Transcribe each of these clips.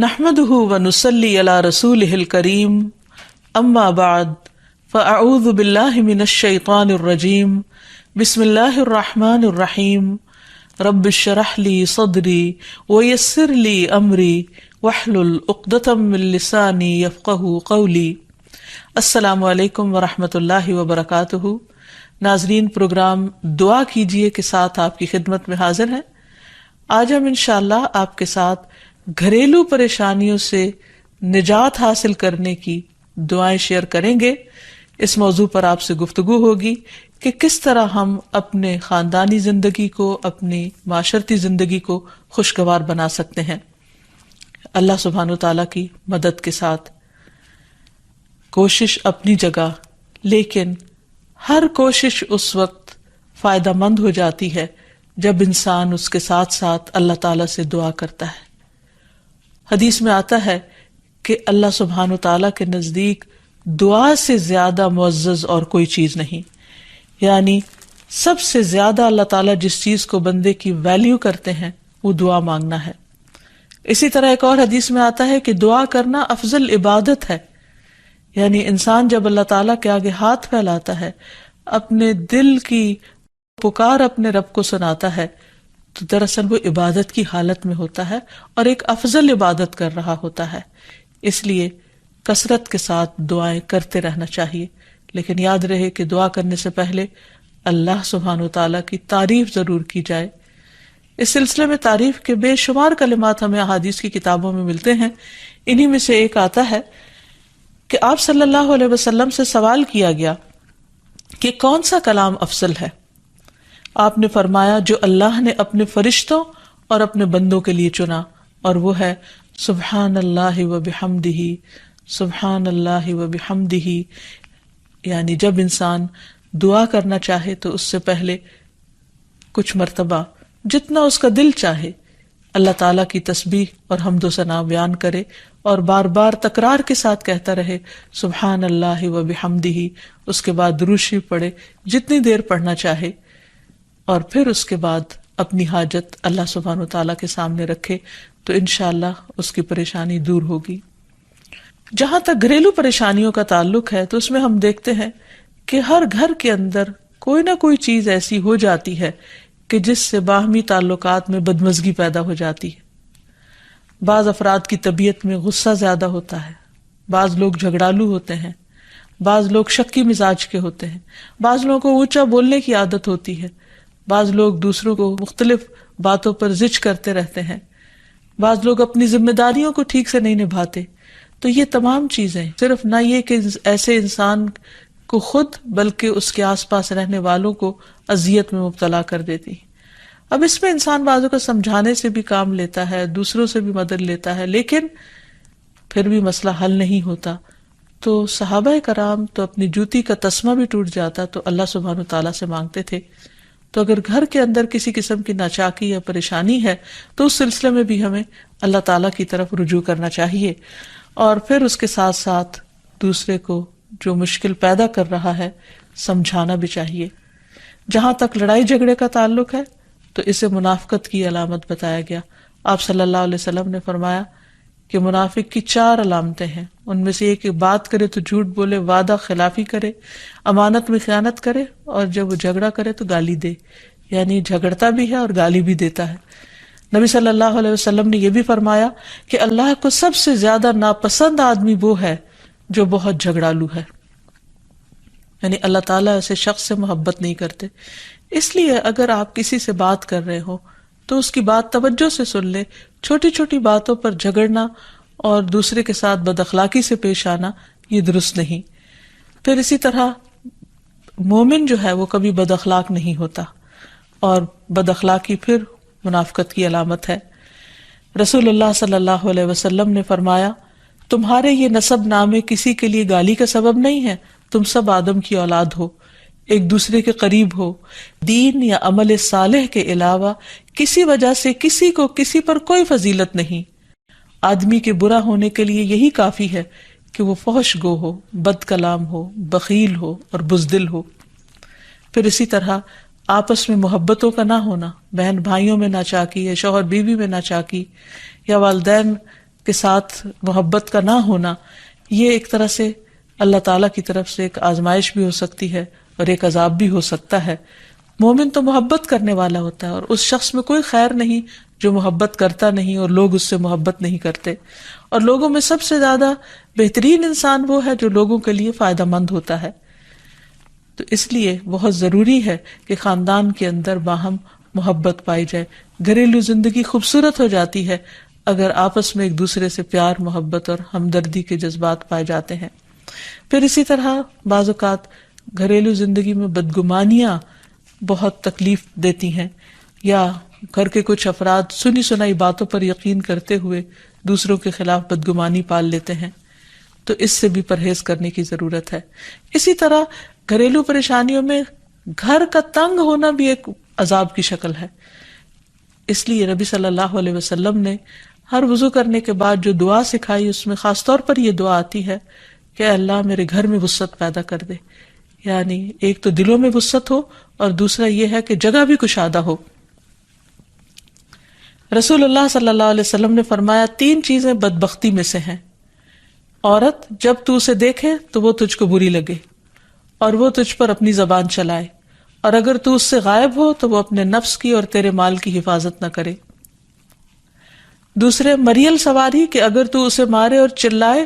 نحمده ونصلي على رسوله الكريم اما بعد فاعوذ بالله من الشيطان الرجيم بسم الله الرحمن الرحيم رب اشرح لي صدري ويسر لي امري واحلل عقدة من لساني يفقهوا قولي۔ السلام علیکم ورحمۃ اللہ وبرکاتہ۔ ناظرین، پروگرام دعا کیجیے کے ساتھ آپ کی خدمت میں حاضر ہیں۔ آج ہم انشاءاللہ آپ کے ساتھ گھریلو پریشانیوں سے نجات حاصل کرنے کی دعائیں شیئر کریں گے۔ اس موضوع پر آپ سے گفتگو ہوگی کہ کس طرح ہم اپنے خاندانی زندگی کو، اپنی معاشرتی زندگی کو خوشگوار بنا سکتے ہیں اللہ سبحانہ و تعالیٰ کی مدد کے ساتھ۔ کوشش اپنی جگہ، لیکن ہر کوشش اس وقت فائدہ مند ہو جاتی ہے جب انسان اس کے ساتھ ساتھ اللہ تعالیٰ سے دعا کرتا ہے۔ حدیث میں آتا ہے کہ اللہ سبحانہ تعالیٰ کے نزدیک دعا سے زیادہ معزز اور کوئی چیز نہیں، یعنی سب سے زیادہ اللہ تعالیٰ جس چیز کو بندے کی ویلیو کرتے ہیں وہ دعا مانگنا ہے۔ اسی طرح ایک اور حدیث میں آتا ہے کہ دعا کرنا افضل عبادت ہے، یعنی انسان جب اللہ تعالیٰ کے آگے ہاتھ پھیلاتا ہے، اپنے دل کی پکار اپنے رب کو سناتا ہے، تو دراصل وہ عبادت کی حالت میں ہوتا ہے اور ایک افضل عبادت کر رہا ہوتا ہے۔ اس لیے کثرت کے ساتھ دعائیں کرتے رہنا چاہیے، لیکن یاد رہے کہ دعا کرنے سے پہلے اللہ سبحانہ وتعالیٰ کی تعریف ضرور کی جائے۔ اس سلسلے میں تعریف کے بے شمار کلمات ہمیں احادیث کی کتابوں میں ملتے ہیں۔ انہی میں سے ایک آتا ہے کہ آپ صلی اللہ علیہ وسلم سے سوال کیا گیا کہ کون سا کلام افضل ہے؟ آپ نے فرمایا جو اللہ نے اپنے فرشتوں اور اپنے بندوں کے لیے چنا، اور وہ ہے سبحان اللہ و بحمدہ، سبحان اللہ و بحمدہ۔ یعنی جب انسان دعا کرنا چاہے تو اس سے پہلے کچھ مرتبہ جتنا اس کا دل چاہے اللہ تعالیٰ کی تسبیح اور حمد و ثنا بیان کرے، اور بار بار تکرار کے ساتھ کہتا رہے سبحان اللہ و بحمدہ۔ اس کے بعد درود شریف پڑھے جتنی دیر پڑھنا چاہے، اور پھر اس کے بعد اپنی حاجت اللہ سبحانہ و تعالیٰ کے سامنے رکھے تو انشاءاللہ اس کی پریشانی دور ہوگی۔ جہاں تک گھریلو پریشانیوں کا تعلق ہے تو اس میں ہم دیکھتے ہیں کہ ہر گھر کے اندر کوئی نہ کوئی چیز ایسی ہو جاتی ہے کہ جس سے باہمی تعلقات میں بدمزگی پیدا ہو جاتی ہے۔ بعض افراد کی طبیعت میں غصہ زیادہ ہوتا ہے، بعض لوگ جھگڑالو ہوتے ہیں، بعض لوگ شکی مزاج کے ہوتے ہیں، بعض لوگوں کو اونچا بولنے کی عادت ہوتی ہے، بعض لوگ دوسروں کو مختلف باتوں پر زج کرتے رہتے ہیں، بعض لوگ اپنی ذمہ داریوں کو ٹھیک سے نہیں نبھاتے۔ تو یہ تمام چیزیں صرف نہ یہ کہ ایسے انسان کو خود بلکہ اس کے آس پاس رہنے والوں کو اذیت میں مبتلا کر دیتی۔ اب اس میں انسان بعضوں کو سمجھانے سے بھی کام لیتا ہے، دوسروں سے بھی مدد لیتا ہے، لیکن پھر بھی مسئلہ حل نہیں ہوتا۔ تو صحابہ کرام تو اپنی جوتی کا تسمہ بھی ٹوٹ جاتا تو اللہ سبحانہ تعالیٰ سے مانگتے تھے۔ تو اگر گھر کے اندر کسی قسم کی ناچاکی یا پریشانی ہے تو اس سلسلے میں بھی ہمیں اللہ تعالیٰ کی طرف رجوع کرنا چاہیے، اور پھر اس کے ساتھ ساتھ دوسرے کو جو مشکل پیدا کر رہا ہے سمجھانا بھی چاہیے۔ جہاں تک لڑائی جھگڑے کا تعلق ہے تو اسے منافقت کی علامت بتایا گیا۔ آپ صلی اللہ علیہ وسلم نے فرمایا کہ منافق کی 4 علامتیں ہیں، ان میں سے ایک بات کرے تو جھوٹ بولے، وعدہ خلافی کرے، امانت میں خیانت کرے، اور جب وہ جھگڑا کرے تو گالی دے، یعنی جھگڑتا بھی ہے اور گالی بھی دیتا ہے۔ نبی صلی اللہ علیہ وسلم نے یہ بھی فرمایا کہ اللہ کو سب سے زیادہ ناپسند آدمی وہ ہے جو بہت جھگڑالو ہے، یعنی اللہ تعالیٰ ایسے شخص سے محبت نہیں کرتے۔ اس لیے اگر آپ کسی سے بات کر رہے ہو تو اس کی بات توجہ سے سن لے۔ چھوٹی چھوٹی باتوں پر جھگڑنا اور دوسرے کے ساتھ بد اخلاقی سے پیش آنا یہ درست نہیں۔ پھر اسی طرح مومن جو ہے وہ کبھی بد اخلاق نہیں ہوتا، اور بد اخلاقی پھر منافقت کی علامت ہے۔ رسول اللہ صلی اللہ علیہ وسلم نے فرمایا تمہارے یہ نسب نامے کسی کے لیے گالی کا سبب نہیں ہے، تم سب آدم کی اولاد ہو، ایک دوسرے کے قریب ہو، دین یا عمل صالح کے علاوہ کسی وجہ سے کسی کو کسی پر کوئی فضیلت نہیں۔ آدمی کے برا ہونے کے لیے یہی کافی ہے کہ وہ فحش گو ہو، بد کلام ہو، بخیل ہو اور بزدل ہو۔ پھر اسی طرح آپس میں محبتوں کا نہ ہونا، بہن بھائیوں میں ناچاکی یا شوہر بیوی میں ناچاکی، یا والدین کے ساتھ محبت کا نہ ہونا، یہ ایک طرح سے اللہ تعالیٰ کی طرف سے ایک آزمائش بھی ہو سکتی ہے اور ایک عذاب بھی ہو سکتا ہے۔ مومن تو محبت کرنے والا ہوتا ہے، اور اس شخص میں کوئی خیر نہیں جو محبت کرتا نہیں اور لوگ اس سے محبت نہیں کرتے، اور لوگوں میں سب سے زیادہ بہترین انسان وہ ہے جو لوگوں کے لیے فائدہ مند ہوتا ہے۔ تو اس لیے بہت ضروری ہے کہ خاندان کے اندر باہم محبت پائی جائے۔ گھریلو زندگی خوبصورت ہو جاتی ہے اگر آپس میں ایک دوسرے سے پیار، محبت اور ہمدردی کے جذبات پائے جاتے ہیں۔ پھر اسی طرح بعض اوقات گھریلو زندگی میں بدگمانیاں بہت تکلیف دیتی ہیں، یا گھر کے کچھ افراد سنی سنائی باتوں پر یقین کرتے ہوئے دوسروں کے خلاف بدگمانی پال لیتے ہیں، تو اس سے بھی پرہیز کرنے کی ضرورت ہے۔ اسی طرح گھریلو پریشانیوں میں گھر کا تنگ ہونا بھی ایک عذاب کی شکل ہے۔ اس لیے نبی صلی اللہ علیہ وسلم نے ہر وضو کرنے کے بعد جو دعا سکھائی، اس میں خاص طور پر یہ دعا آتی ہے کہ اللہ میرے گھر میں وسعت پیدا کر دے، یعنی ایک تو دلوں میں وسعت ہو، اور دوسرا یہ ہے کہ جگہ بھی کشادہ ہو۔ رسول اللہ صلی اللہ علیہ وسلم نے فرمایا 3 چیزیں بدبختی میں سے ہیں۔ عورت جب تو اسے دیکھے تو وہ تجھ کو بری لگے اور وہ تجھ پر اپنی زبان چلائے، اور اگر تو اس سے غائب ہو تو وہ اپنے نفس کی اور تیرے مال کی حفاظت نہ کرے۔ دوسرے، مریل سواری کہ اگر تو اسے مارے اور چلائے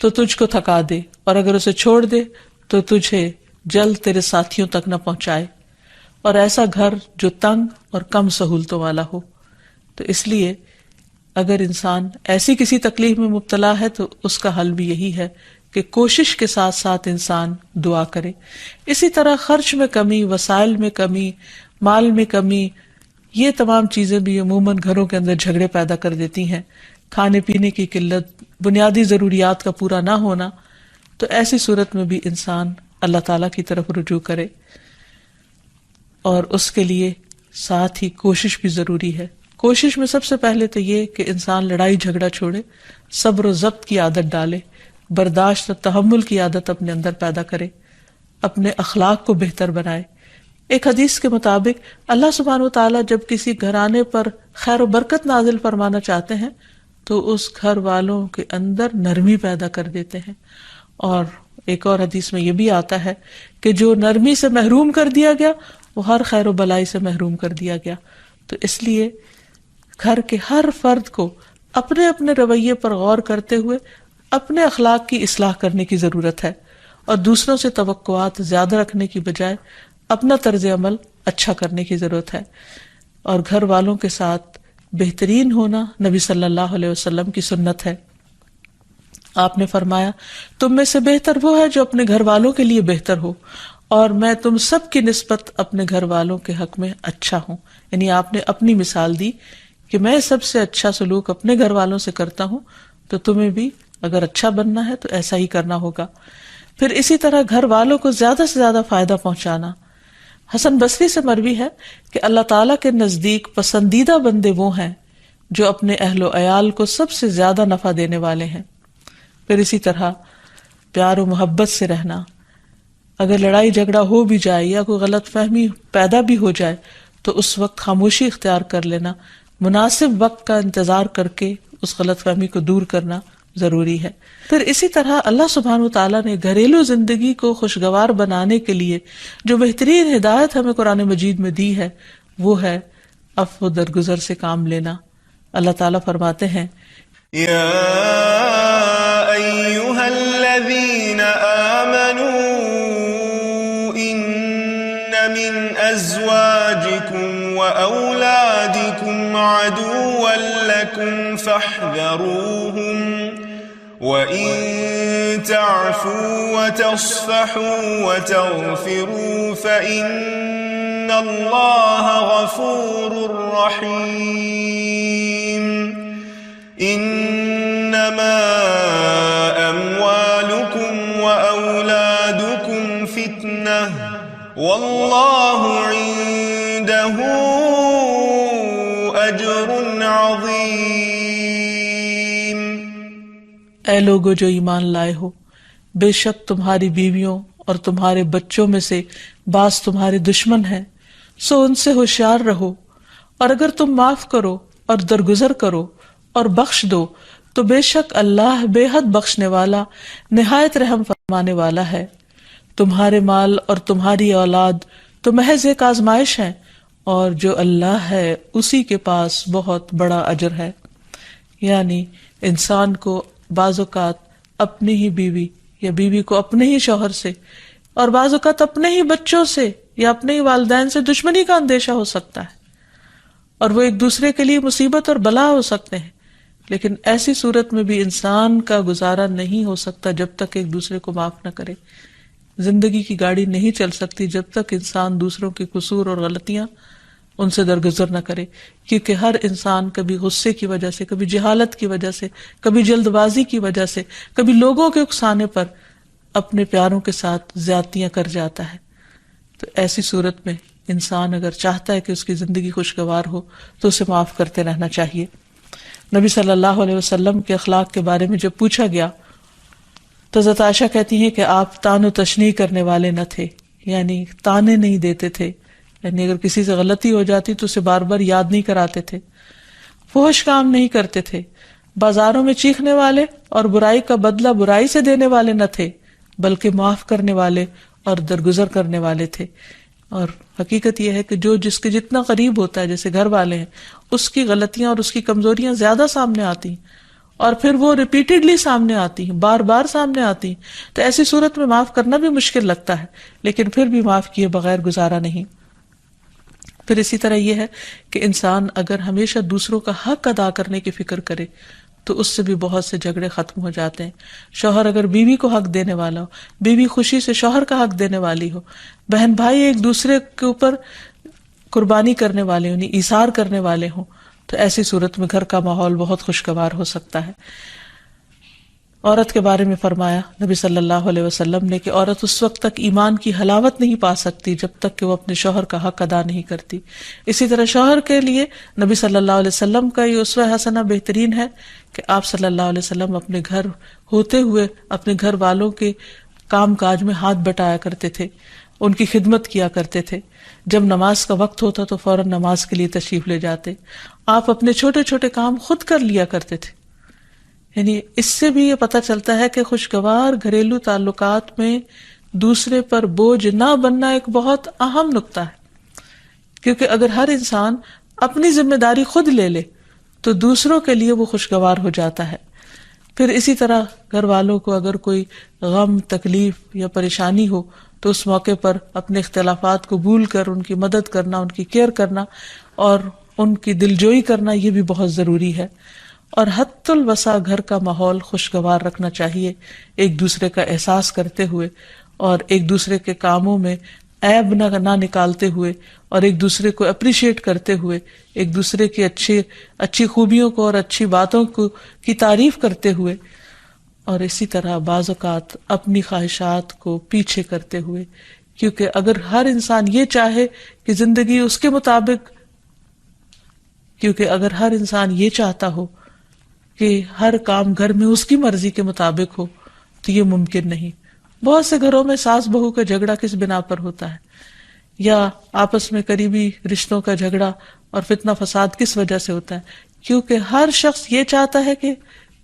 تو تجھ کو تھکا دے، اور اگر اسے چھوڑ دے تو تجھے جلد تیرے ساتھیوں تک نہ پہنچائے، اور ایسا گھر جو تنگ اور کم سہولتوں والا ہو۔ تو اس لیے اگر انسان ایسی کسی تکلیف میں مبتلا ہے تو اس کا حل بھی یہی ہے کہ کوشش کے ساتھ ساتھ انسان دعا کرے۔ اسی طرح خرچ میں کمی، وسائل میں کمی، مال میں کمی، یہ تمام چیزیں بھی عموماً گھروں کے اندر جھگڑے پیدا کر دیتی ہیں۔ کھانے پینے کی قلت، بنیادی ضروریات کا پورا نہ ہونا، تو ایسی صورت میں بھی انسان اللہ تعالیٰ کی طرف رجوع کرے، اور اس کے لیے ساتھ ہی کوشش بھی ضروری ہے۔ کوشش میں سب سے پہلے تو یہ کہ انسان لڑائی جھگڑا چھوڑے، صبر و ضبط کی عادت ڈالے، برداشت اور تحمل کی عادت اپنے اندر پیدا کرے، اپنے اخلاق کو بہتر بنائے۔ ایک حدیث کے مطابق اللہ سبحانہ و تعالیٰ جب کسی گھرانے پر خیر و برکت نازل فرمانا چاہتے ہیں تو اس گھر والوں کے اندر نرمی پیدا کر دیتے ہیں۔ اور ایک اور حدیث میں یہ بھی آتا ہے کہ جو نرمی سے محروم کر دیا گیا وہ ہر خیر و بلائی سے محروم کر دیا گیا۔ تو اس لیے گھر کے ہر فرد کو اپنے اپنے رویے پر غور کرتے ہوئے اپنے اخلاق کی اصلاح کرنے کی ضرورت ہے، اور دوسروں سے توقعات زیادہ رکھنے کی بجائے اپنا طرز عمل اچھا کرنے کی ضرورت ہے۔ اور گھر والوں کے ساتھ بہترین ہونا نبی صلی اللہ علیہ وسلم کی سنت ہے۔ آپ نے فرمایا تم میں سے بہتر وہ ہے جو اپنے گھر والوں کے لیے بہتر ہو، اور میں تم سب کی نسبت اپنے گھر والوں کے حق میں اچھا ہوں۔ یعنی آپ نے اپنی مثال دی کہ میں سب سے اچھا سلوک اپنے گھر والوں سے کرتا ہوں، تو تمہیں بھی اگر اچھا بننا ہے تو ایسا ہی کرنا ہوگا۔ پھر اسی طرح گھر والوں کو زیادہ سے زیادہ فائدہ پہنچانا۔ حسن بصری سے مروی ہے کہ اللہ تعالیٰ کے نزدیک پسندیدہ بندے وہ ہیں جو اپنے اہل و عیال کو سب سے زیادہ نفع دینے والے ہیں۔ پھر اسی طرح پیار و محبت سے رہنا۔ اگر لڑائی جھگڑا ہو بھی جائے یا کوئی غلط فہمی پیدا بھی ہو جائے تو اس وقت خاموشی اختیار کر لینا، مناسب وقت کا انتظار کر کے اس غلط فہمی کو دور کرنا ضروری ہے۔ پھر اسی طرح اللہ سبحانہ وتعالیٰ نے گھریلو زندگی کو خوشگوار بنانے کے لیے جو بہترین ہدایت ہمیں قرآن مجید میں دی ہے وہ ہے عفو درگزر سے کام لینا۔ اللہ تعالیٰ فرماتے ہیں یا ایھا الذین آمنوا ان من ازواجکم واولادکم عدوا لکم فاحذروہم وَإِن تَعْفُوا وَتَصْفَحُوا وَتَغْفِرُوا فَإِنَّ اللَّهَ غَفُورٌ رَّحِيمٌ إِنَّمَا أَمْوَالُكُمْ وَأَوْلَادُكُمْ فِتْنَةٌ وَاللَّهُ عِندَهُ أَجْرٌ عَظِيمٌ۔ اے لوگو جو ایمان لائے ہو، بے شک تمہاری بیویوں اور تمہارے بچوں میں سے بعض تمہارے دشمن ہیں، سو ان سے ہوشیار رہو، اور اگر تم معاف کرو اور درگزر کرو اور بخش دو تو بے شک اللہ بے حد بخشنے والا نہایت رحم فرمانے والا ہے۔ تمہارے مال اور تمہاری اولاد تو محض ایک آزمائش ہے، اور جو اللہ ہے اسی کے پاس بہت بڑا اجر ہے۔ یعنی انسان کو بعض اوقات اپنی ہی بیوی یا بیوی کو اپنے ہی شوہر سے، اور بعض اوقات اپنے ہی بچوں سے یا اپنے ہی والدین سے دشمنی کا اندیشہ ہو سکتا ہے، اور وہ ایک دوسرے کے لیے مصیبت اور بلا ہو سکتے ہیں، لیکن ایسی صورت میں بھی انسان کا گزارا نہیں ہو سکتا جب تک ایک دوسرے کو معاف نہ کرے۔ زندگی کی گاڑی نہیں چل سکتی جب تک انسان دوسروں کے قصور اور غلطیاں ان سے درگزر نہ کرے، کیونکہ ہر انسان کبھی غصے کی وجہ سے، کبھی جہالت کی وجہ سے، کبھی جلد بازی کی وجہ سے، کبھی لوگوں کے اکسانے پر اپنے پیاروں کے ساتھ زیادتیاں کر جاتا ہے۔ تو ایسی صورت میں انسان اگر چاہتا ہے کہ اس کی زندگی خوشگوار ہو تو اسے معاف کرتے رہنا چاہیے۔ نبی صلی اللہ علیہ وسلم کے اخلاق کے بارے میں جب پوچھا گیا تو حضرت عائشہ کہتی ہیں کہ آپ طعن و تشنیع کرنے والے نہ تھے، یعنی طعنے نہیں دیتے تھے، یعنی اگر کسی سے غلطی ہو جاتی تو اسے بار بار یاد نہیں کراتے تھے، فحش کام نہیں کرتے تھے، بازاروں میں چیخنے والے اور برائی کا بدلہ برائی سے دینے والے نہ تھے، بلکہ معاف کرنے والے اور درگزر کرنے والے تھے۔ اور حقیقت یہ ہے کہ جو جس کے جتنا قریب ہوتا ہے، جیسے گھر والے ہیں، اس کی غلطیاں اور اس کی کمزوریاں زیادہ سامنے آتی ہیں، اور پھر وہ ریپیٹڈلی سامنے آتی ہیں، بار بار سامنے آتی ہیں، تو ایسی صورت میں معاف کرنا بھی مشکل لگتا ہے، لیکن پھر بھی معاف کیے بغیر گزارا نہیں۔ پھر اسی طرح یہ ہے کہ انسان اگر ہمیشہ دوسروں کا حق ادا کرنے کی فکر کرے تو اس سے بھی بہت سے جھگڑے ختم ہو جاتے ہیں۔ شوہر اگر بیوی کو حق دینے والا ہو، بیوی خوشی سے شوہر کا حق دینے والی ہو، بہن بھائی ایک دوسرے کے اوپر قربانی کرنے والے ہوں، ایثار کرنے والے ہوں، تو ایسی صورت میں گھر کا ماحول بہت خوشگوار ہو سکتا ہے۔ عورت کے بارے میں فرمایا نبی صلی اللہ علیہ وسلم نے کہ عورت اس وقت تک ایمان کی حلاوت نہیں پا سکتی جب تک کہ وہ اپنے شوہر کا حق ادا نہیں کرتی۔ اسی طرح شوہر کے لیے نبی صلی اللہ علیہ وسلم کا یہ اسوہ حسنہ بہترین ہے کہ آپ صلی اللہ علیہ وسلم اپنے گھر ہوتے ہوئے اپنے گھر والوں کے کام کاج میں ہاتھ بٹایا کرتے تھے، ان کی خدمت کیا کرتے تھے۔ جب نماز کا وقت ہوتا تو فوراً نماز کے لیے تشریف لے جاتے۔ آپ اپنے چھوٹے چھوٹے کام خود کر لیا کرتے تھے۔ یعنی اس سے بھی یہ پتہ چلتا ہے کہ خوشگوار گھریلو تعلقات میں دوسرے پر بوجھ نہ بننا ایک بہت اہم نقطہ ہے، کیونکہ اگر ہر انسان اپنی ذمہ داری خود لے لے تو دوسروں کے لیے وہ خوشگوار ہو جاتا ہے۔ پھر اسی طرح گھر والوں کو اگر کوئی غم، تکلیف یا پریشانی ہو تو اس موقع پر اپنے اختلافات کو بھول کر ان کی مدد کرنا، ان کی کیئر کرنا اور ان کی دلجوئی کرنا، یہ بھی بہت ضروری ہے۔ اور حد الوسع گھر کا ماحول خوشگوار رکھنا چاہیے، ایک دوسرے کا احساس کرتے ہوئے اور ایک دوسرے کے کاموں میں عیب نہ نکالتے ہوئے اور ایک دوسرے کو اپریشیٹ کرتے ہوئے، ایک دوسرے کی اچھی خوبیوں کو اور اچھی باتوں کی تعریف کرتے ہوئے، اور اسی طرح بعض اوقات اپنی خواہشات کو پیچھے کرتے ہوئے، کیونکہ اگر ہر انسان یہ چاہے کہ زندگی اس کے مطابق، کیونکہ اگر ہر انسان یہ چاہتا ہو کہ ہر کام گھر میں اس کی مرضی کے مطابق ہو تو یہ ممکن نہیں۔ بہت سے گھروں میں ساس بہو کا جھگڑا کس بنا پر ہوتا ہے، یا آپس میں قریبی رشتوں کا جھگڑا اور فتنہ فساد کس وجہ سے ہوتا ہے؟ کیونکہ ہر شخص یہ چاہتا ہے کہ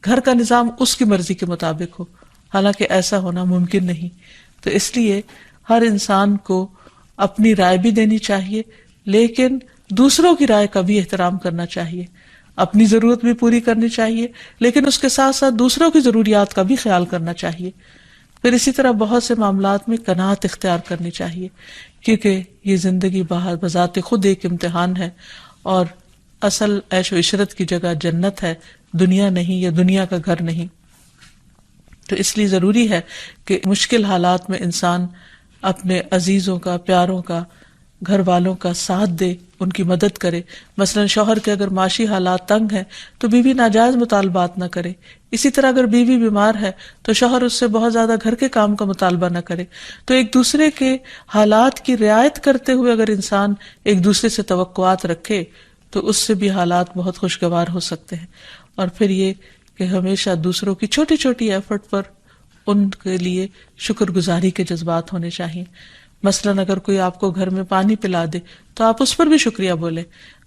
گھر کا نظام اس کی مرضی کے مطابق ہو، حالانکہ ایسا ہونا ممکن نہیں۔ تو اس لیے ہر انسان کو اپنی رائے بھی دینی چاہیے، لیکن دوسروں کی رائے کا بھی احترام کرنا چاہیے۔ اپنی ضرورت بھی پوری کرنی چاہیے، لیکن اس کے ساتھ ساتھ دوسروں کی ضروریات کا بھی خیال کرنا چاہیے۔ پھر اسی طرح بہت سے معاملات میں قناعت اختیار کرنی چاہیے، کیونکہ یہ زندگی بذات خود ایک امتحان ہے، اور اصل عیش و عشرت کی جگہ جنت ہے، دنیا نہیں، یا دنیا کا گھر نہیں۔ تو اس لیے ضروری ہے کہ مشکل حالات میں انسان اپنے عزیزوں کا، پیاروں کا، گھر والوں کا ساتھ دے، ان کی مدد کرے۔ مثلا شوہر کے اگر معاشی حالات تنگ ہیں تو بیوی ناجائز مطالبات نہ کرے، اسی طرح اگر بیوی بیمار ہے تو شوہر اس سے بہت زیادہ گھر کے کام کا مطالبہ نہ کرے۔ تو ایک دوسرے کے حالات کی رعایت کرتے ہوئے اگر انسان ایک دوسرے سے توقعات رکھے تو اس سے بھی حالات بہت خوشگوار ہو سکتے ہیں۔ اور پھر یہ کہ ہمیشہ دوسروں کی چھوٹی چھوٹی ایفرٹ پر ان کے لیے شکر گزاری کے جذبات ہونے چاہیے۔ مثلاً اگر کوئی آپ کو گھر میں پانی پلا دے تو آپ اس پر بھی شکریہ بولیں،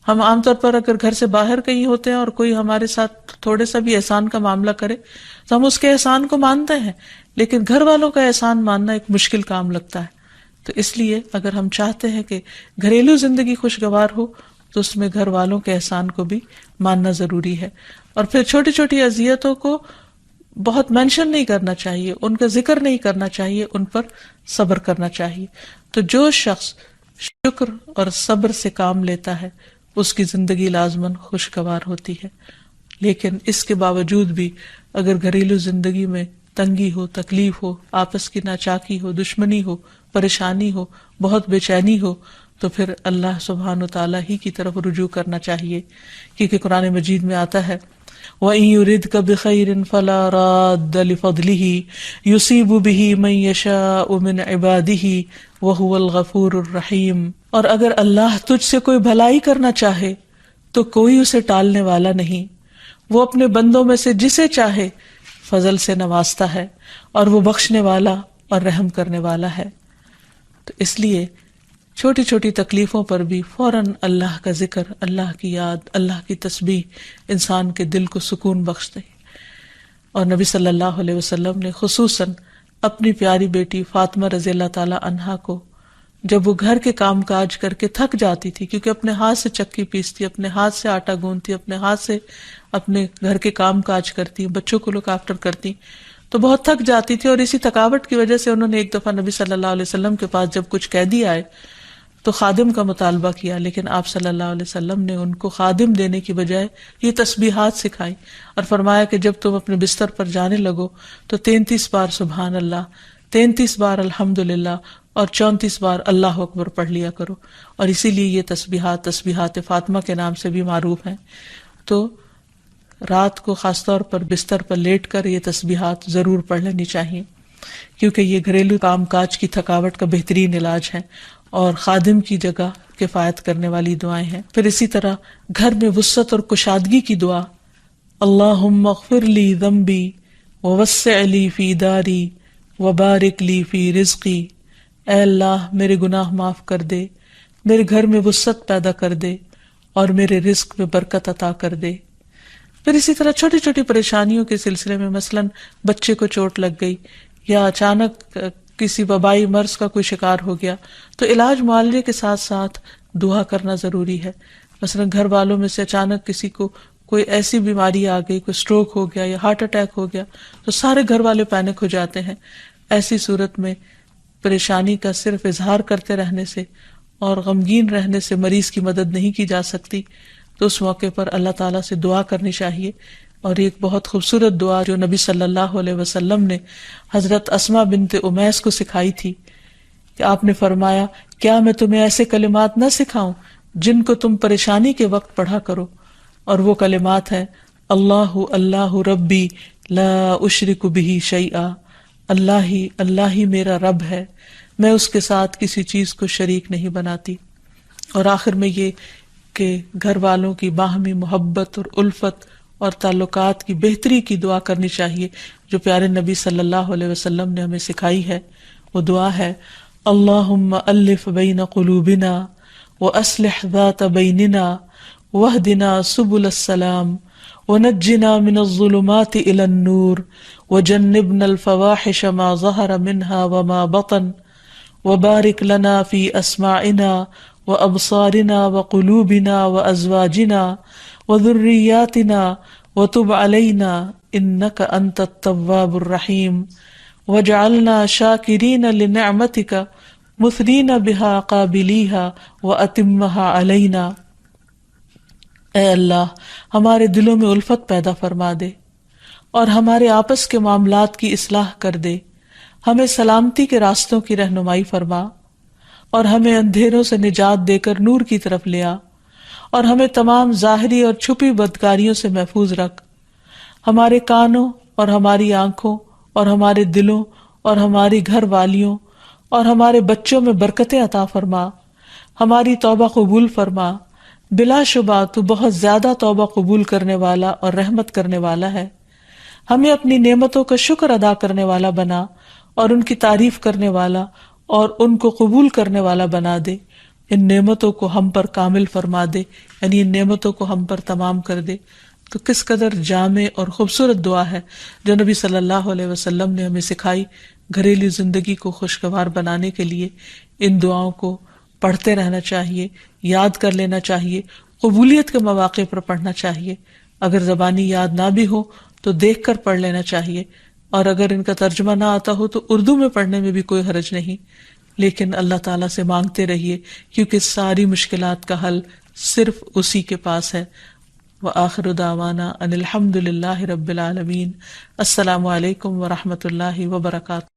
ہم عام طور پر اگر گھر سے باہر کہیں ہوتے ہیں اور کوئی ہمارے ساتھ تھوڑے سا بھی احسان کا معاملہ کرے تو ہم اس کے احسان کو مانتے ہیں، لیکن گھر والوں کا احسان ماننا ایک مشکل کام لگتا ہے. تو اس لیے اگر ہم چاہتے ہیں کہ گھریلو زندگی خوشگوار ہو تو اس میں گھر والوں کے احسان کو بھی ماننا ضروری ہے. اور پھر چھوٹی چھوٹی اذیتوں کو بہت مینشن نہیں کرنا چاہیے، ان کا ذکر نہیں کرنا چاہیے، ان پر صبر کرنا چاہیے. تو جو شخص شکر اور صبر سے کام لیتا ہے اس کی زندگی لازماً خوشگوار ہوتی ہے. لیکن اس کے باوجود بھی اگر گھریلو زندگی میں تنگی ہو، تکلیف ہو، آپس کی ناچاکی ہو، دشمنی ہو، پریشانی ہو، بہت بے چینی ہو، تو پھر اللہ سبحانہ و تعالیٰ ہی کی طرف رجوع کرنا چاہیے. کیونکہ قرآن مجید میں آتا ہے وَإِن يُرِدْكَ بِخَيْرٍ فَلَا رَادَّ لِفَضْلِهِ يُصِيبُ بِهِ مَن يَشَاءُ مِنْ عِبَادِهِ وَهُوَ الْغَفُورُ الرَّحِيمُ. اور اگر اللہ تجھ سے کوئی بھلائی کرنا چاہے تو کوئی اسے ٹالنے والا نہیں، وہ اپنے بندوں میں سے جسے چاہے فضل سے نوازتا ہے اور وہ بخشنے والا اور رحم کرنے والا ہے. تو اس لیے چھوٹی چھوٹی تکلیفوں پر بھی فوراً اللہ کا ذکر، اللہ کی یاد، اللہ کی تسبیح انسان کے دل کو سکون بخشتے. اور نبی صلی اللہ علیہ وسلم نے خصوصاً اپنی پیاری بیٹی فاطمہ رضی اللہ تعالی عنہا کو جب وہ گھر کے کام کاج کر کے تھک جاتی تھی، کیونکہ اپنے ہاتھ سے چکی پیستی، اپنے ہاتھ سے آٹا گوندتی، اپنے ہاتھ سے اپنے گھر کے کام کاج کرتی، بچوں کو لک آفٹر کرتی، تو بہت تھک جاتی تھی. اور اسی تھکاوٹ کی وجہ سے انہوں نے ایک دفعہ نبی صلی اللہ علیہ وسلم کے پاس جب کچھ قیدی آئے تو خادم کا مطالبہ کیا، لیکن آپ صلی اللہ علیہ وسلم نے ان کو خادم دینے کی بجائے یہ تسبیحات سکھائی اور فرمایا کہ جب تم اپنے بستر پر جانے لگو تو 33 بار سبحان اللہ، 33 بار الحمدللہ اور 34 بار اللہ اکبر پڑھ لیا کرو. اور اسی لیے یہ تسبیحات فاطمہ کے نام سے بھی معروف ہیں. تو رات کو خاص طور پر بستر پر لیٹ کر یہ تسبیحات ضرور پڑھ لینی چاہیے، کیونکہ یہ گھریلو کام کاج کی تھکاوٹ کا بہترین علاج ہے اور خادم کی جگہ کفایت کرنے والی دعائیں ہیں. پھر اسی طرح گھر میں وسعت اور کشادگی کی دعا، اللہم اغفر لی ذنبی ووسع لی فی داری وبارک لی فی رزقی. اے اللہ میرے گناہ معاف کر دے، میرے گھر میں وسعت پیدا کر دے اور میرے رزق میں برکت عطا کر دے. پھر اسی طرح چھوٹی چھوٹی پریشانیوں کے سلسلے میں مثلاً بچے کو چوٹ لگ گئی یا اچانک کسی وبائی مرض کا کوئی شکار ہو گیا تو علاج معالجے کے ساتھ ساتھ دعا کرنا ضروری ہے. مثلاً گھر والوں میں سے اچانک کسی کو کوئی ایسی بیماری آ گئی، کوئی سٹروک ہو گیا یا ہارٹ اٹیک ہو گیا تو سارے گھر والے پینک ہو جاتے ہیں. ایسی صورت میں پریشانی کا صرف اظہار کرتے رہنے سے اور غمگین رہنے سے مریض کی مدد نہیں کی جا سکتی. تو اس موقع پر اللہ تعالیٰ سے دعا کرنی چاہیے. اور ایک بہت خوبصورت دعا جو نبی صلی اللہ علیہ وسلم نے حضرت اسماء بنت امیس کو سکھائی تھی کہ آپ نے فرمایا کیا میں تمہیں ایسے کلمات نہ سکھاؤں جن کو تم پریشانی کے وقت پڑھا کرو. اور وہ کلمات ہیں اللہ اللہ ربی لا اشرک بہ شیئا، اللہ ہی میرا رب ہے، میں اس کے ساتھ کسی چیز کو شریک نہیں بناتی. اور آخر میں یہ کہ گھر والوں کی باہمی محبت اور الفت اور تعلقات کی بہتری کی دعا کرنی چاہیے جو پیارے نبی صلی اللہ علیہ وسلم نے ہمیں سکھائی ہے. وہ دعا ہے اللہم الف بین قلوبنا واصلح ذات بیننا واہدنا سبل السلام ونجنا من الظلمات الى النور وجنبنا الفواحش ما ظهر منها وما بطن وبارک لنا فی اسماعنا وابصارنا وقلوبنا وازواجنا وذریاتنا وتب علینا انک انت التواب الرحیم وجعلنا شاکرین لنعمتک مثنین بها قابلیہا واتمہا علینا. اے اللہ ہمارے دلوں میں الفت پیدا فرما دے اور ہمارے آپس کے معاملات کی اصلاح کر دے. ہمیں سلامتی کے راستوں کی رہنمائی فرما اور ہمیں اندھیروں سے نجات دے کر نور کی طرف لے آ اور ہمیں تمام ظاہری اور چھپی بدکاریوں سے محفوظ رکھ. ہمارے کانوں اور ہماری آنکھوں اور ہمارے دلوں اور ہماری گھر والیوں اور ہمارے بچوں میں برکتیں عطا فرما. ہماری توبہ قبول فرما. بلا شبہ تو بہت زیادہ توبہ قبول کرنے والا اور رحمت کرنے والا ہے. ہمیں اپنی نعمتوں کا شکر ادا کرنے والا بنا اور ان کی تعریف کرنے والا اور ان کو قبول کرنے والا بنا دے. ان نعمتوں کو ہم پر کامل فرما دے، یعنی ان نعمتوں کو ہم پر تمام کر دے. تو کس قدر جامع اور خوبصورت دعا ہے جو نبی صلی اللہ علیہ وسلم نے ہمیں سکھائی. گھریلو زندگی کو خوشگوار بنانے کے لیے ان دعاؤں کو پڑھتے رہنا چاہیے، یاد کر لینا چاہیے، قبولیت کے مواقع پر پڑھنا چاہیے. اگر زبانی یاد نہ بھی ہو تو دیکھ کر پڑھ لینا چاہیے، اور اگر ان کا ترجمہ نہ آتا ہو تو اردو میں پڑھنے میں بھی کوئی حرج نہیں. لیکن اللہ تعالیٰ سے مانگتے رہیے، کیونکہ ساری مشکلات کا حل صرف اسی کے پاس ہے. وآخر دعوانا ان الحمد للہ رب العالمین. السلام علیکم ورحمۃ اللہ وبرکاتہ.